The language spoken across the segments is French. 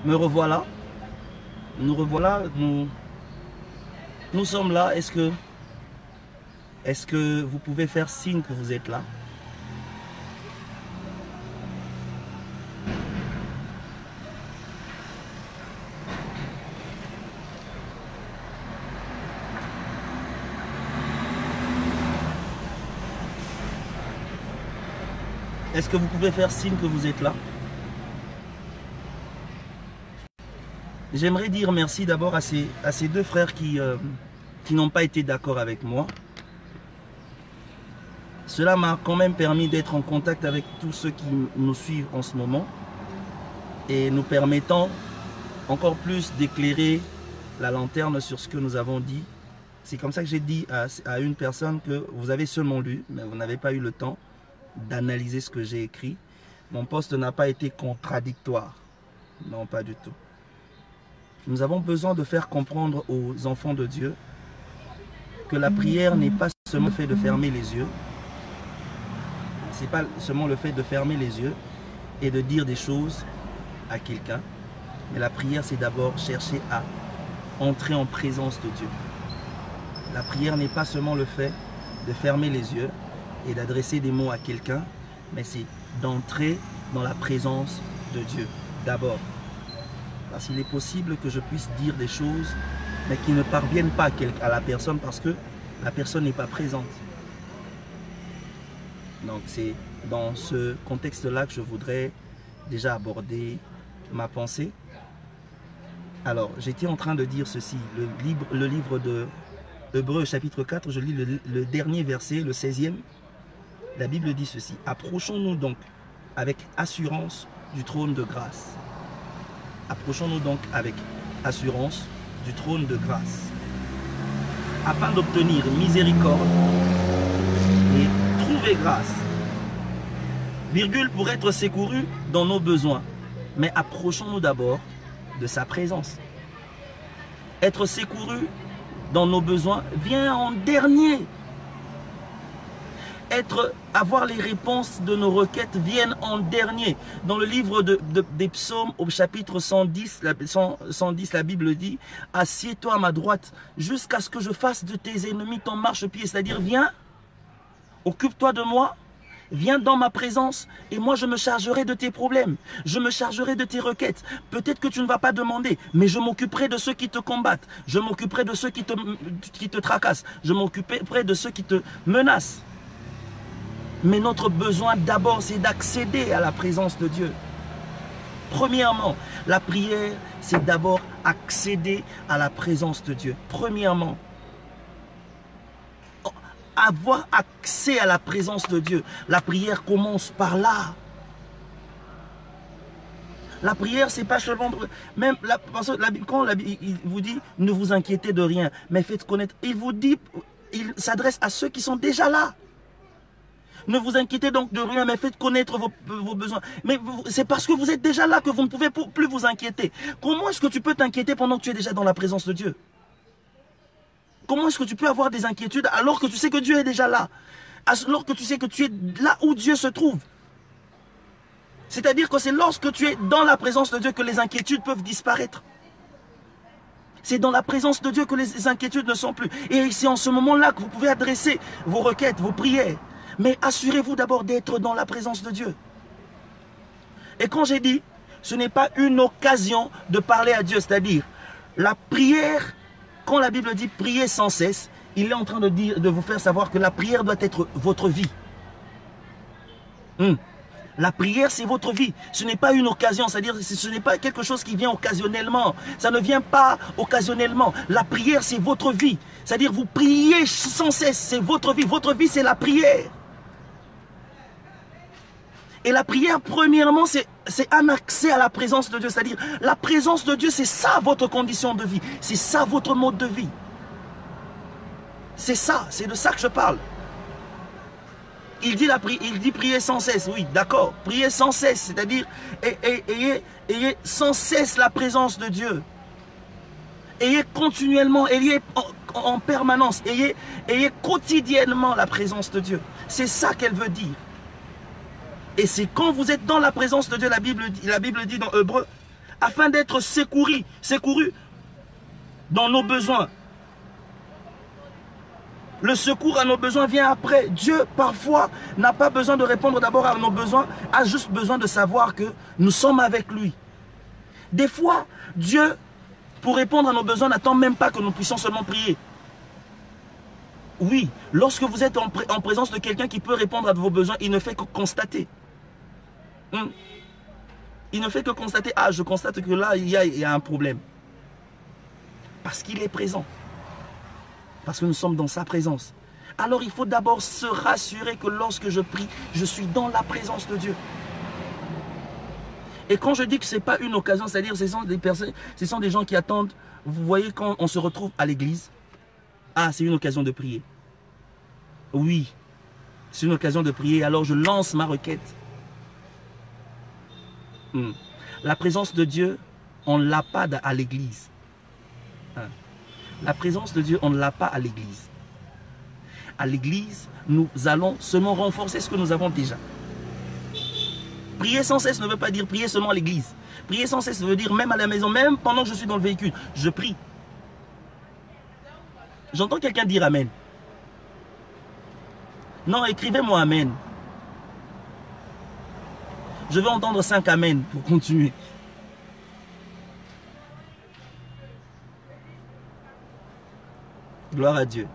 Me revoilà. Nous revoilà. Nous sommes là. Est-ce que vous pouvez faire signe que vous êtes là? Est-ce que vous pouvez faire signe que vous êtes là? J'aimerais dire merci d'abord à ces deux frères qui n'ont pas été d'accord avec moi. Cela m'a quand même permis d'être en contact avec tous ceux qui nous suivent en ce moment et nous permettant encore plus d'éclairer la lanterne sur ce que nous avons dit. C'est comme ça que j'ai dit à une personne que vous avez seulement lu, mais vous n'avez pas eu le temps d'analyser ce que j'ai écrit. Mon poste n'a pas été contradictoire. Non, pas du tout. Nous avons besoin de faire comprendre aux enfants de Dieu que la prière n'est pas seulement le fait de fermer les yeux. Ce n'est pas seulement le fait de fermer les yeux et de dire des choses à quelqu'un. Mais la prière, c'est d'abord chercher à entrer en présence de Dieu. La prière n'est pas seulement le fait de fermer les yeux et d'adresser des mots à quelqu'un, mais c'est d'entrer dans la présence de Dieu d'abord. Parce qu'il est possible que je puisse dire des choses, mais qui ne parviennent pas à la personne parce que la personne n'est pas présente. Donc c'est dans ce contexte-là que je voudrais déjà aborder ma pensée. Alors, j'étais en train de dire ceci, le livre de Hébreux chapitre 4, je lis le dernier verset, le 16e. La Bible dit ceci: approchons-nous donc avec assurance du trône de grâce. Approchons-nous donc avec assurance du trône de grâce, afin d'obtenir miséricorde et trouver grâce, virgule, pour être secourus dans nos besoins. Mais approchons-nous d'abord de sa présence. Être secouru dans nos besoins vient en dernier. Avoir les réponses de nos requêtes viennent en dernier. Dans le livre des psaumes, au chapitre 110, la Bible dit: assieds-toi à ma droite jusqu'à ce que je fasse de tes ennemis ton marchepied. C'est-à-dire, viens, occupe-toi de moi, viens dans ma présence et moi je me chargerai de tes problèmes. Je me chargerai de tes requêtes. Peut-être que tu ne vas pas demander, mais je m'occuperai de ceux qui te combattent. Je m'occuperai de ceux qui te tracassent. Je m'occuperai de ceux qui te menacent. Mais notre besoin d'abord, c'est d'accéder à la présence de Dieu. Premièrement, la prière, c'est d'abord accéder à la présence de Dieu. Premièrement, avoir accès à la présence de Dieu. La prière commence par là. La prière, c'est pas seulement... Même quand la Bible vous dit, ne vous inquiétez de rien, mais faites connaître. Il vous dit, il s'adresse à ceux qui sont déjà là. Ne vous inquiétez donc de rien, mais faites connaître vos besoins. Mais c'est parce que vous êtes déjà là que vous ne pouvez plus vous inquiéter. Comment est-ce que tu peux t'inquiéter pendant que tu es déjà dans la présence de Dieu? Comment est-ce que tu peux avoir des inquiétudes alors que tu sais que Dieu est déjà là? Alors que tu sais que tu es là où Dieu se trouve. C'est-à-dire que c'est lorsque tu es dans la présence de Dieu que les inquiétudes peuvent disparaître. C'est dans la présence de Dieu que les inquiétudes ne sont plus. Et c'est en ce moment-là que vous pouvez adresser vos requêtes, vos prières. Mais assurez-vous d'abord d'être dans la présence de Dieu. Et quand j'ai dit, ce n'est pas une occasion de parler à Dieu, c'est-à-dire la prière, quand la Bible dit prier sans cesse, il est en train de vous faire savoir que la prière doit être votre vie. La prière, c'est votre vie. Ce n'est pas une occasion, c'est-à-dire ce n'est pas quelque chose qui vient occasionnellement. Ça ne vient pas occasionnellement. La prière, c'est votre vie. C'est-à-dire vous priez sans cesse, c'est votre vie. Votre vie, c'est la prière. Et la prière, premièrement, c'est un accès à la présence de Dieu. C'est-à-dire, la présence de Dieu, c'est ça votre condition de vie. C'est ça votre mode de vie. C'est ça, c'est de ça que je parle. Il dit prier sans cesse, oui, d'accord. Prier sans cesse, c'est-à-dire, ayez sans cesse la présence de Dieu. Ayez continuellement, ayez en permanence, ayez quotidiennement la présence de Dieu. C'est ça qu'elle veut dire. Et c'est quand vous êtes dans la présence de Dieu, la Bible dit dans Hébreux, afin d'être secouru dans nos besoins. Le secours à nos besoins vient après. Dieu, parfois, n'a pas besoin de répondre d'abord à nos besoins, a juste besoin de savoir que nous sommes avec lui. Des fois, Dieu, pour répondre à nos besoins, n'attend même pas que nous puissions seulement prier. Oui, lorsque vous êtes en présence de quelqu'un qui peut répondre à vos besoins, il ne fait que constater. Il ne fait que constater, ah, je constate que là, il y a un problème. Parce qu'il est présent. Parce que nous sommes dans sa présence. Alors il faut d'abord se rassurer que lorsque je prie, je suis dans la présence de Dieu. Et quand je dis que ce n'est pas une occasion, c'est-à-dire ce sont des personnes, ce sont des gens qui attendent, vous voyez quand on se retrouve à l'église, ah c'est une occasion de prier. Oui, c'est une occasion de prier, alors je lance ma requête. La présence de Dieu, on ne l'a pas à l'église. La présence de Dieu, on ne l'a pas à l'église. À l'église, nous allons seulement renforcer ce que nous avons déjà. Prier sans cesse ne veut pas dire prier seulement à l'église. Prier sans cesse veut dire même à la maison, même pendant que je suis dans le véhicule, je prie. J'entends quelqu'un dire amen. Non, écrivez-moi amen. Je vais entendre 5 amen pour continuer. Gloire à Dieu.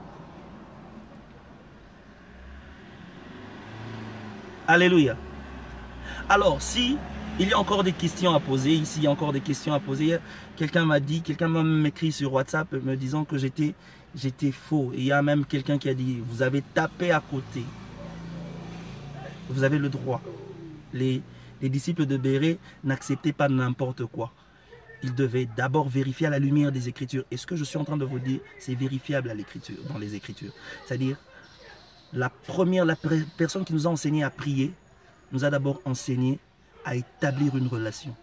Alléluia. Alors, si il y a encore des questions à poser, ici il y a encore des questions à poser, quelqu'un m'a dit, quelqu'un m'a même écrit sur WhatsApp me disant que j'étais faux. Et il y a même quelqu'un qui a dit, vous avez tapé à côté. Vous avez le droit. Les disciples de Bérée n'acceptaient pas n'importe quoi. Il devait d'abord vérifier à la lumière des Écritures. Et ce que je suis en train de vous dire, c'est vérifiable à l'Écriture, dans les Écritures. C'est-à-dire, la personne qui nous a enseigné à prier, nous a d'abord enseigné à établir une relation.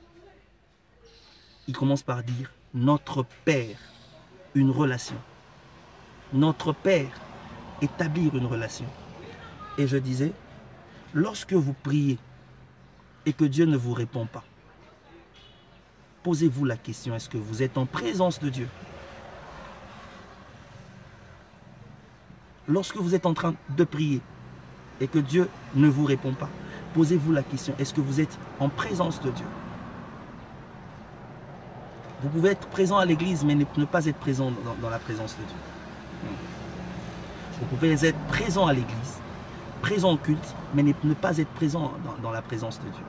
Il commence par dire, notre Père, une relation. Notre Père, établir une relation. Et je disais, lorsque vous priez et que Dieu ne vous répond pas, posez-vous la question, est-ce que vous êtes en présence de Dieu? Lorsque vous êtes en train de prier et que Dieu ne vous répond pas, posez-vous la question, est-ce que vous êtes en présence de Dieu? Vous pouvez être présent à l'église, mais ne pas être présent dans la présence de Dieu. Vous pouvez être présent à l'église, présent au culte, mais ne pas être présent dans la présence de Dieu.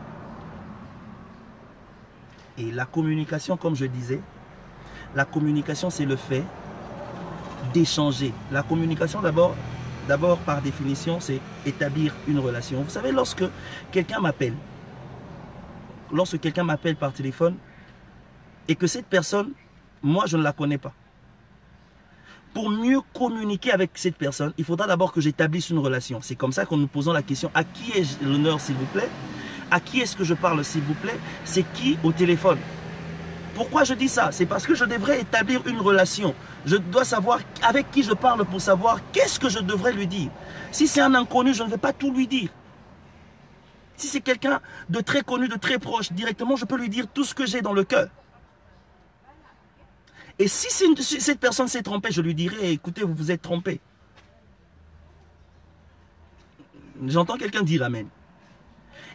Et la communication, comme je disais, la communication, c'est le fait d'échanger. La communication, d'abord par définition, c'est établir une relation. Vous savez, lorsque quelqu'un m'appelle par téléphone, et que cette personne, moi, je ne la connais pas. Pour mieux communiquer avec cette personne, il faudra d'abord que j'établisse une relation. C'est comme ça qu'en nous posant la question, à qui ai-je l'honneur, s'il vous plaît? À qui est-ce que je parle, s'il vous plaît? C'est qui au téléphone? Pourquoi je dis ça? C'est parce que je devrais établir une relation. Je dois savoir avec qui je parle pour savoir qu'est-ce que je devrais lui dire. Si c'est un inconnu, je ne vais pas tout lui dire. Si c'est quelqu'un de très connu, de très proche, directement, je peux lui dire tout ce que j'ai dans le cœur. Et si cette personne s'est trompée, je lui dirai, écoutez, vous vous êtes trompé. J'entends quelqu'un dire amen.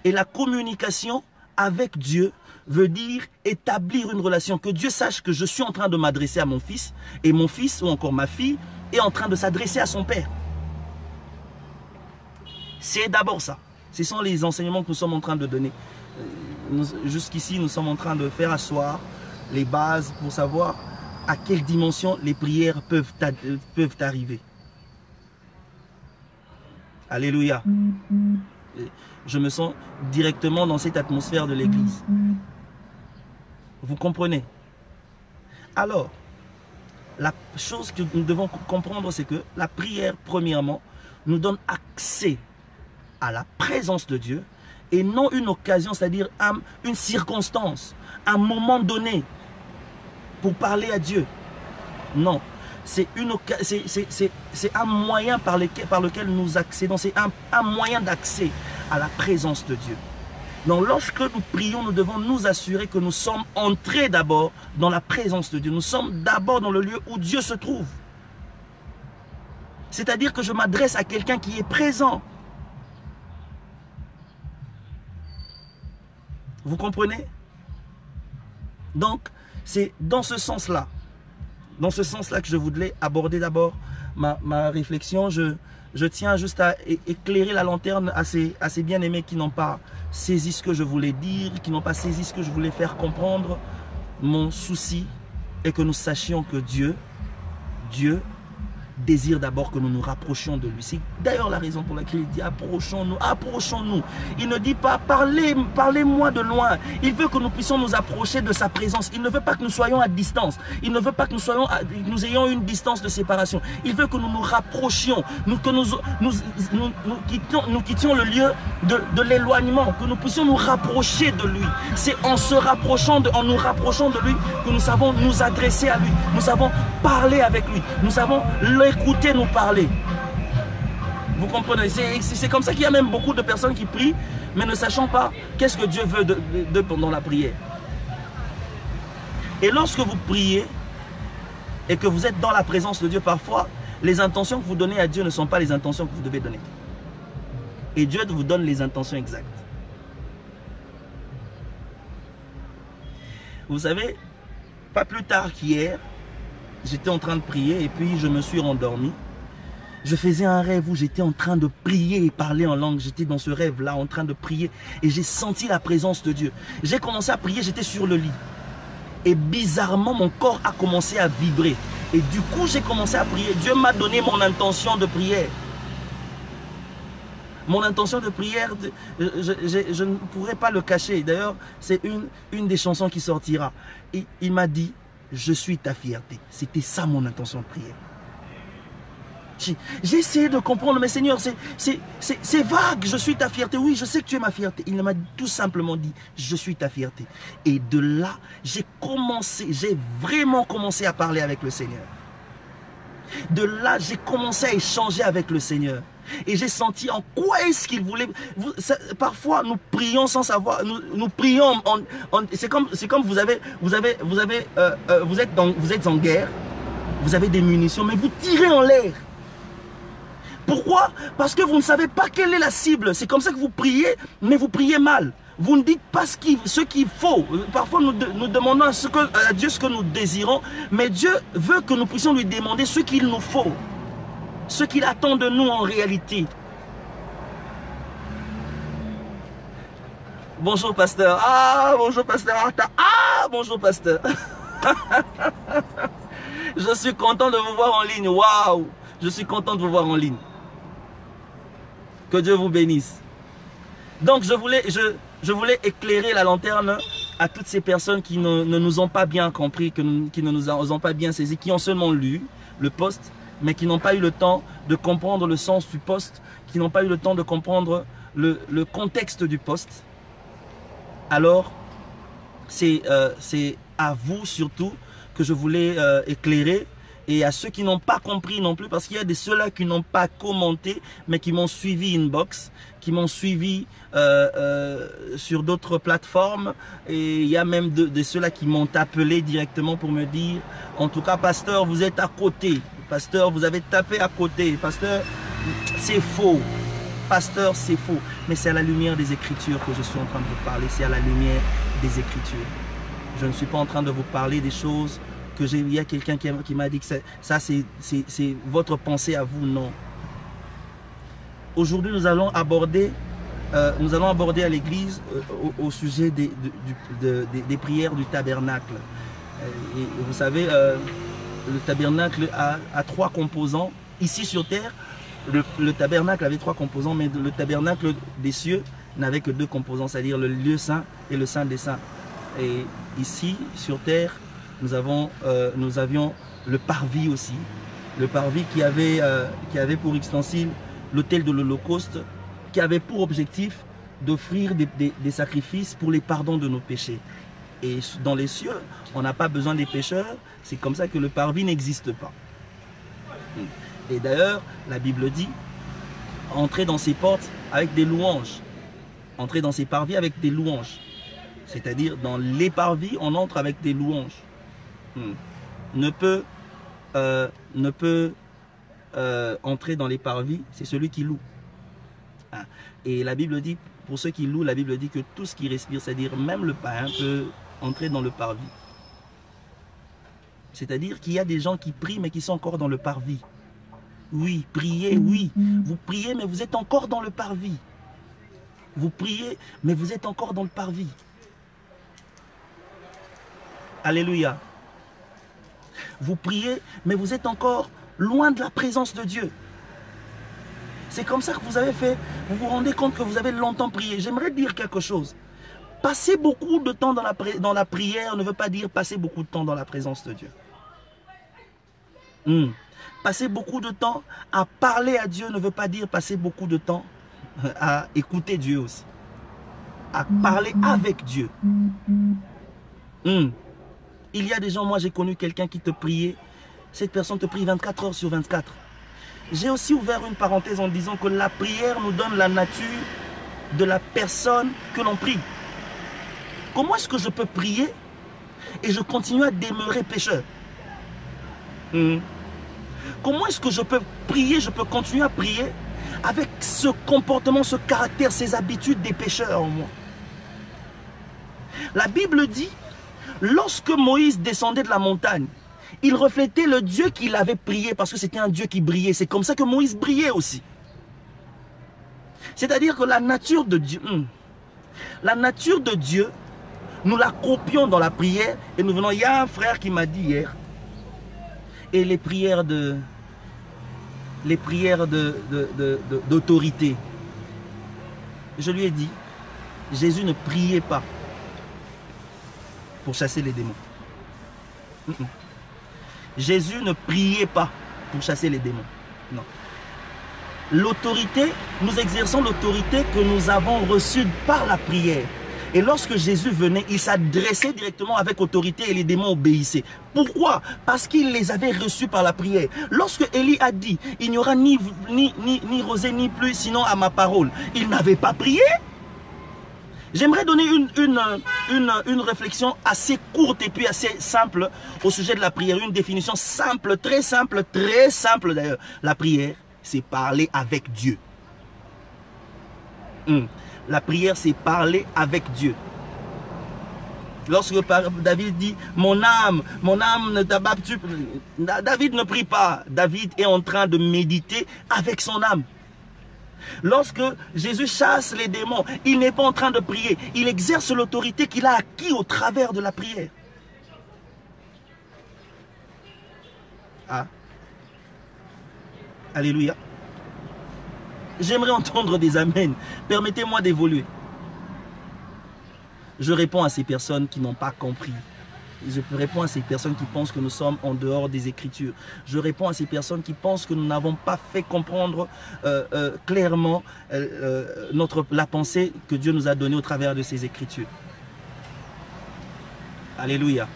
Et la communication avec Dieu veut dire établir une relation. Que Dieu sache que je suis en train de m'adresser à mon fils, et mon fils, ou encore ma fille, est en train de s'adresser à son père. C'est d'abord ça. Ce sont les enseignements que nous sommes en train de donner. Jusqu'ici, nous sommes en train de faire asseoir les bases pour savoir à quelle dimension les prières peuvent arriver. Alléluia. Je me sens directement dans cette atmosphère de l'église. Vous comprenez? Alors, la chose que nous devons comprendre, c'est que la prière, premièrement, nous donne accès à la présence de Dieu et non une occasion, c'est-à-dire une circonstance, un moment donné pour parler à Dieu. Non, c'est un moyen par lequel nous accédons, c'est un moyen d'accès à la présence de Dieu. Donc lorsque nous prions, nous devons nous assurer que nous sommes entrés d'abord dans la présence de Dieu. Nous sommes d'abord dans le lieu où Dieu se trouve. C'est-à-dire que je m'adresse à quelqu'un qui est présent. Vous comprenez? Donc, c'est dans ce sens-là. Dans ce sens-là que je voulais aborder d'abord ma réflexion. Je tiens juste à éclairer la lanterne à ces bien-aimés qui n'ont pas saisi ce que je voulais dire, qui n'ont pas saisi ce que je voulais faire comprendre. Mon souci est que nous sachions que Dieu désire d'abord que nous nous rapprochions de lui. C'est d'ailleurs la raison pour laquelle il dit approchons-nous, approchons-nous. Il ne dit pas parlez-moi de loin. Il veut que nous puissions nous approcher de sa présence. Il ne veut pas que nous soyons à distance. Il ne veut pas que nous ayons une distance de séparation. Il veut que nous nous rapprochions, que nous quittions le lieu de l'éloignement, que nous puissions nous rapprocher de lui. C'est en nous rapprochant de lui que nous savons nous adresser à lui. Nous savons parler avec lui. Nous savons l'écouter nous parler. Vous comprenez? C'est comme ça qu'il y a même beaucoup de personnes qui prient, mais ne sachant pas qu'est-ce que Dieu veut de pendant la prière. Et lorsque vous priez et que vous êtes dans la présence de Dieu, parfois, les intentions que vous donnez à Dieu ne sont pas les intentions que vous devez donner. Et Dieu vous donne les intentions exactes. Vous savez, pas plus tard qu'hier, j'étais en train de prier et puis je me suis rendormi. Je faisais un rêve où j'étais en train de prier et parler en langue. J'étais dans ce rêve-là en train de prier et j'ai senti la présence de Dieu. J'ai commencé à prier, j'étais sur le lit. Et bizarrement, mon corps a commencé à vibrer. Et du coup, j'ai commencé à prier. Dieu m'a donné mon intention de prière. Mon intention de prière, je ne pourrais pas le cacher. D'ailleurs, c'est une des chansons qui sortira. Et il m'a dit, je suis ta fierté. C'était ça mon intention de prière. J'ai essayé de comprendre, mais Seigneur, c'est vague, je suis ta fierté. Oui, je sais que tu es ma fierté. Il m'a tout simplement dit, je suis ta fierté. Et de là, j'ai vraiment commencé à parler avec le Seigneur. De là, j'ai commencé à échanger avec le Seigneur. Et j'ai senti en quoi est-ce qu'il voulait. Parfois, nous prions sans savoir. Nous prions. C'est comme vous êtes en guerre. Vous avez des munitions, mais vous tirez en l'air. Pourquoi? Parce que vous ne savez pas quelle est la cible. C'est comme ça que vous priez, mais vous priez mal. Vous ne dites pas ce qu'il faut. Parfois, nous demandons à Dieu ce que nous désirons, mais Dieu veut que nous puissions lui demander ce qu'il nous faut. Ce qu'il attend de nous en réalité. Bonjour pasteur. Ah, bonjour pasteur. Ah, bonjour pasteur. Je suis content de vous voir en ligne. Waouh. Je suis content de vous voir en ligne. Que Dieu vous bénisse. Donc je voulais éclairer la lanterne à toutes ces personnes qui ne nous ont pas bien compris, qui ne nous ont pas bien saisi, qui ont seulement lu le post, mais qui n'ont pas eu le temps de comprendre le sens du post, qui n'ont pas eu le temps de comprendre le contexte du post. Alors, c'est à vous surtout que je voulais éclairer, et à ceux qui n'ont pas compris non plus, parce qu'il y a de ceux-là qui n'ont pas commenté, mais qui m'ont suivi inbox, qui m'ont suivi sur d'autres plateformes, et il y a même de ceux-là qui m'ont appelé directement pour me dire, en tout cas, pasteur, vous êtes à côté. Pasteur, vous avez tapé à côté. Pasteur, c'est faux. Pasteur, c'est faux. Mais c'est à la lumière des Écritures que je suis en train de vous parler. C'est à la lumière des Écritures. Je ne suis pas en train de vous parler des choses que j'ai. Il y a quelqu'un qui m'a dit que ça, c'est votre pensée à vous. Non. Aujourd'hui, nous allons aborder à l'église au sujet des prières du tabernacle. Et vous savez, le tabernacle a 3 composants. Ici sur terre, le tabernacle avait 3 composants, mais le tabernacle des cieux n'avait que 2 composants, c'est-à-dire le lieu saint et le saint des saints. Et ici sur terre, nous avions le parvis aussi. Le parvis qui avait pour ustensile l'autel de l'Holocauste, qui avait pour objectif d'offrir des sacrifices pour les pardons de nos péchés. Et dans les cieux, on n'a pas besoin des pécheurs. C'est comme ça que le parvis n'existe pas. Et d'ailleurs, la Bible dit, entrez dans ces portes avec des louanges. Entrer dans ses parvis avec des louanges. C'est-à-dire, dans les parvis, on entre avec des louanges. Ne peut entrer dans les parvis, c'est celui qui loue. Et la Bible dit, pour ceux qui louent, la Bible dit que tout ce qui respire, c'est-à-dire même le païen peut entrer dans le parvis. C'est-à-dire qu'il y a des gens qui prient mais qui sont encore dans le parvis. Oui, priez, oui. Vous priez mais vous êtes encore dans le parvis. Vous priez mais vous êtes encore dans le parvis. Alléluia. Vous priez mais vous êtes encore loin de la présence de Dieu. C'est comme ça que vous avez fait. Vous vous rendez compte que vous avez longtemps prié. J'aimerais dire quelque chose. Passer beaucoup de temps dans la prière ne veut pas dire passer beaucoup de temps dans la présence de Dieu. Passer beaucoup de temps à parler à Dieu ne veut pas dire passer beaucoup de temps à écouter Dieu aussi. À parler avec Dieu. Il y a des gens, moi j'ai connu quelqu'un qui te priait. Cette personne te prie 24 heures sur 24. J'ai aussi ouvert une parenthèse en disant que la prière nous donne la nature de la personne que l'on prie. Comment est-ce que je peux prier et je continue à demeurer pécheur? Comment est-ce que je peux prier, je peux continuer à prier avec ce comportement, ce caractère, ces habitudes des pécheurs en moi? La Bible dit, lorsque Moïse descendait de la montagne, il reflétait le Dieu qu'il avait prié parce que c'était un Dieu qui brillait. C'est comme ça que Moïse brillait aussi. C'est-à-dire que la nature de Dieu, nous la copions dans la prière et nous venons. Il y a un frère qui m'a dit hier, et les prières d'autorité. Je lui ai dit, Jésus ne priait pas pour chasser les démons. Jésus ne priait pas pour chasser les démons. Non. L'autorité, nous exerçons l'autorité que nous avons reçue par la prière. Et lorsque Jésus venait, il s'adressait directement avec autorité et les démons obéissaient. Pourquoi? Parce qu'il les avait reçus par la prière. Lorsque Élie a dit, il n'y aura ni rosée ni pluie, sinon à ma parole, il n'avait pas prié. J'aimerais donner une réflexion assez courte et puis assez simple au sujet de la prière. Une définition simple très simple d'ailleurs. La prière, c'est parler avec Dieu. La prière, c'est parler avec Dieu. Lorsque David dit, mon âme ne t'abattue. David ne prie pas. David est en train de méditer avec son âme. Lorsque Jésus chasse les démons, il n'est pas en train de prier. Il exerce l'autorité qu'il a acquis au travers de la prière. Alléluia. J'aimerais entendre des amens. Permettez-moi d'évoluer. Je réponds à ces personnes qui n'ont pas compris. Je réponds à ces personnes qui pensent que nous sommes en dehors des Écritures. Je réponds à ces personnes qui pensent que nous n'avons pas fait comprendre clairement la pensée que Dieu nous a donnée au travers de ces Écritures. Alléluia.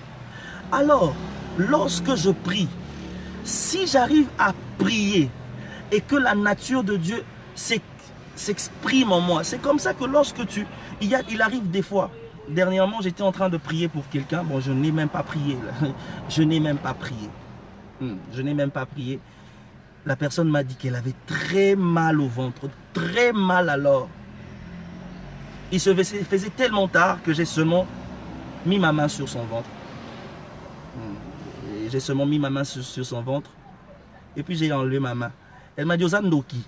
Alors, lorsque je prie, si j'arrive à prier et que la nature de Dieu s'exprime en moi, c'est comme ça que lorsque il arrive des fois. Dernièrement, j'étais en train de prier pour quelqu'un. Bon, je n'ai même pas prié. Je n'ai même pas prié. Je n'ai même pas prié. La personne m'a dit qu'elle avait très mal au ventre. Très mal alors. Il se faisait tellement tard que j'ai seulement mis ma main sur son ventre. J'ai seulement mis ma main sur son ventre. Et puis j'ai enlevé ma main. Elle m'a dit, Ozandoki,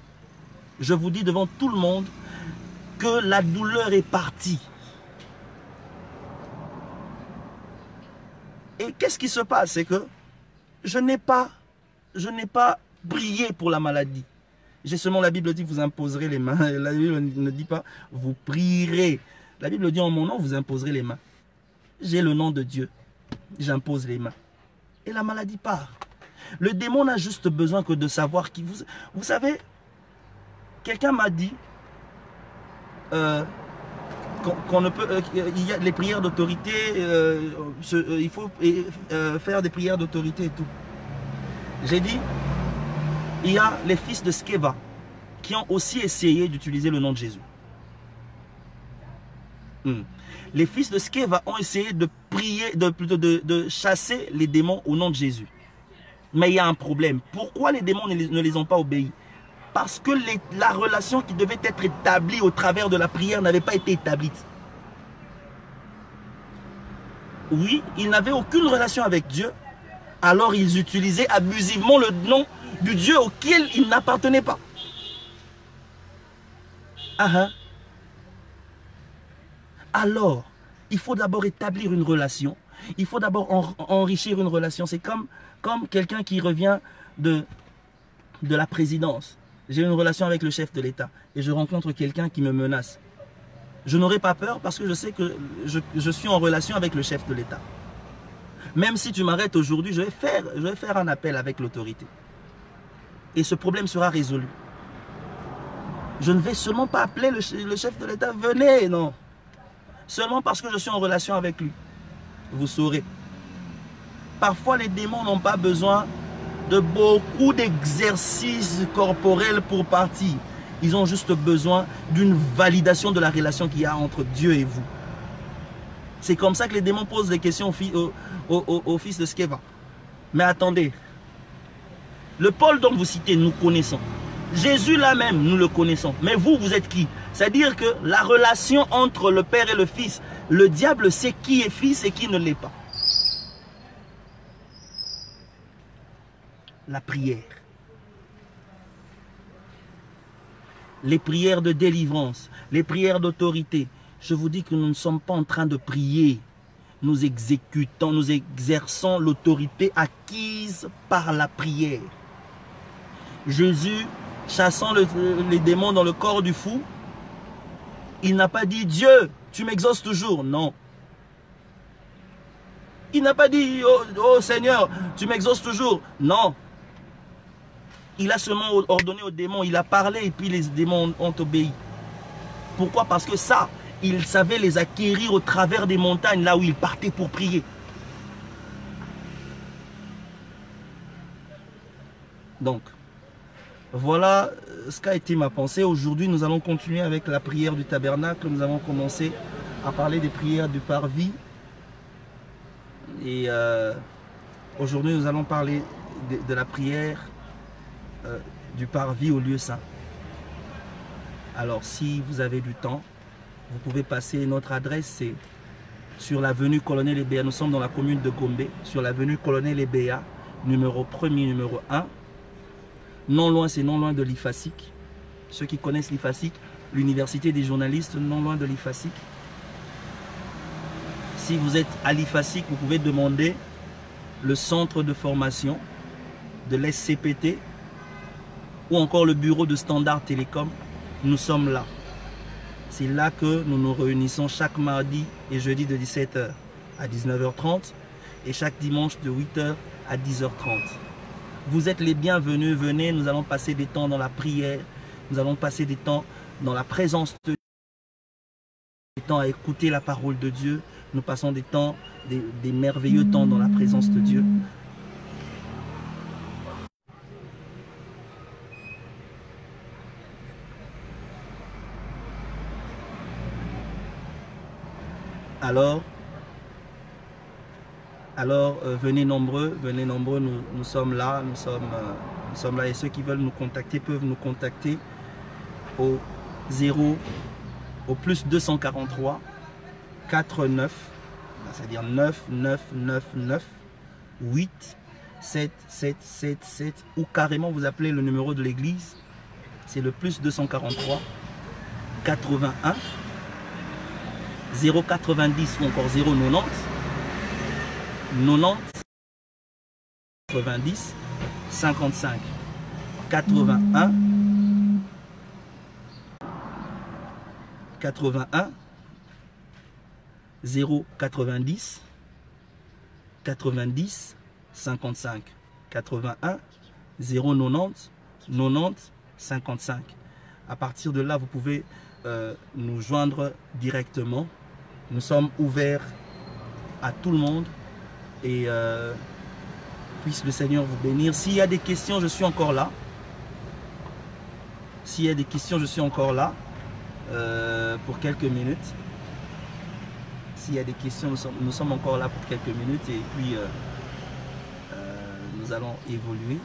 je vous dis devant tout le monde que la douleur est partie. Et qu'est-ce qui se passe? C'est que je n'ai pas prié pour la maladie. J'ai seulement, la Bible dit, vous imposerez les mains. La Bible ne dit pas, vous prierez. La Bible dit, en mon nom, vous imposerez les mains. J'ai le nom de Dieu. J'impose les mains. Et la maladie part. Le démon n'a juste besoin que de savoir qui vous... Vous savez, quelqu'un m'a dit... qu'on ne peut, il y a les prières d'autorité, il faut faire des prières d'autorité et tout. J'ai dit, il y a les fils de Skeva qui ont aussi essayé d'utiliser le nom de Jésus. Les fils de Sceva ont essayé de prier, de chasser les démons au nom de Jésus. Mais il y a un problème. Pourquoi les démons ne les ont pas obéis? Parce que la relation qui devait être établie au travers de la prière n'avait pas été établie. Oui, ils n'avaient aucune relation avec Dieu. Alors ils utilisaient abusivement le nom du Dieu auquel ils n'appartenaient pas. Alors, il faut d'abord établir une relation. Il faut d'abord enrichir une relation. C'est comme quelqu'un qui revient de la présidence. J'ai une relation avec le chef de l'État et je rencontre quelqu'un qui me menace. Je n'aurai pas peur parce que je sais que je suis en relation avec le chef de l'État. Même si tu m'arrêtes aujourd'hui, je vais faire un appel avec l'autorité. Et ce problème sera résolu. Je ne vais seulement pas appeler le chef de l'État, venez, non. Seulement parce que je suis en relation avec lui. Vous saurez. Parfois, les démons n'ont pas besoin de beaucoup d'exercices corporels pour partir. Ils ont juste besoin d'une validation de la relation qu'il y a entre Dieu et vous. C'est comme ça que les démons posent des questions au fils de Sceva. Mais attendez, le Paul dont vous citez, nous connaissons. Jésus là même, nous le connaissons. Mais vous, vous êtes qui? C'est-à-dire que la relation entre le Père et le Fils, le diable sait qui est fils et qui ne l'est pas. La prière. Les prières de délivrance, les prières d'autorité. Je vous dis que nous ne sommes pas en train de prier. Nous exécutons, nous exerçons l'autorité acquise par la prière. Jésus, chassant les démons dans le corps du fou, il n'a pas dit « Dieu, tu m'exauces toujours ». Non. Il n'a pas dit « Oh Seigneur, tu m'exauces toujours ». Non. Il a seulement ordonné aux démons, il a parlé et puis les démons ont obéi. Pourquoi? Parce que ça, il savait les acquérir au travers des montagnes, là où il partait pour prier. Donc, voilà ce qu'a été ma pensée. Aujourd'hui, nous allons continuer avec la prière du tabernacle. Nous avons commencé à parler des prières du parvis. Et aujourd'hui, nous allons parler de la prière du parvis au lieu saint. Alors, si vous avez du temps, vous pouvez passer. Notre adresse, c'est sur l'avenue Colonel Ebéa. Nous sommes dans la commune de Gombe, sur l'avenue Colonel Ebéa, numéro 1er, numéro 1. Non loin, c'est non loin de l'IFASIC. Ceux qui connaissent l'IFASIC, l'université des journalistes, non loin de l'IFASIC. Si vous êtes à l'IFASIC, vous pouvez demander le centre de formation de l'SCPT ou encore le bureau de Standard Télécom. Nous sommes là. C'est là que nous nous réunissons chaque mardi et jeudi de 17h à 19h30 et chaque dimanche de 8h à 10h30. Vous êtes les bienvenus, venez, nous allons passer des temps dans la prière, nous allons passer des temps dans la présence de Dieu, des temps à écouter la parole de Dieu, nous passons des temps, des merveilleux temps dans la présence de Dieu. Alors venez nombreux, nous sommes là, nous sommes là et ceux qui veulent nous contacter peuvent nous contacter au plus 243 49, c'est-à-dire 9999 8 7 7 7 7 ou carrément vous appelez le numéro de l'église, c'est le plus 243 81 090 ou encore 090 90 90 55 81 81 090 90 55 81 090 90 55. À partir de là, vous pouvez nous joindre directement. Nous sommes ouverts à tout le monde et puisse le Seigneur vous bénir. S'il y a des questions, je suis encore là. S'il y a des questions, je suis encore là pour quelques minutes. S'il y a des questions, nous sommes encore là pour quelques minutes et puis nous allons évoluer.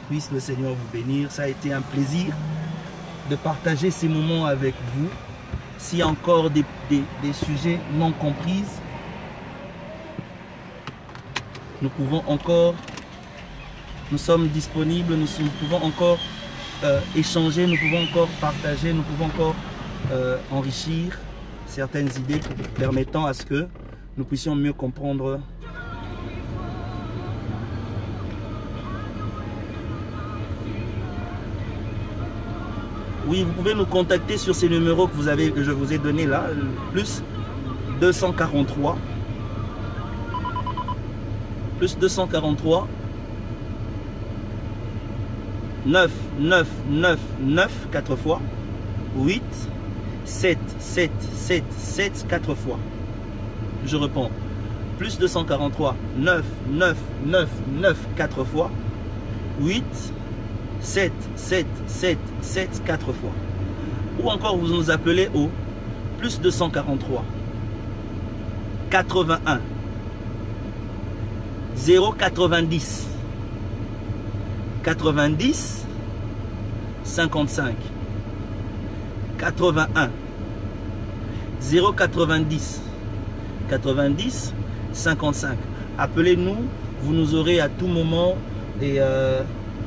Puisse le Seigneur vous bénir. Ça a été un plaisir de partager ces moments avec vous. S'il y a encore des sujets non compris, nous pouvons encore, nous sommes disponibles, nous pouvons encore échanger, nous pouvons encore partager, nous pouvons encore enrichir certaines idées permettant à ce que nous puissions mieux comprendre Oui, vous pouvez nous contacter sur ces numéros que je vous ai donné là, plus 243 9 9 9 9 4 fois 8 7 7 7 7 4 fois. Je réponds. Plus 243 9 9 9 9 4 fois 8 7 7 7 7 4 fois. Ou encore vous nous appelez au plus 243 81 090 90 55 81 090 90 55. Appelez-nous, vous nous aurez à tout moment et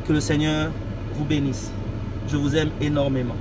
que le Seigneur vous bénisse. Je vous aime énormément.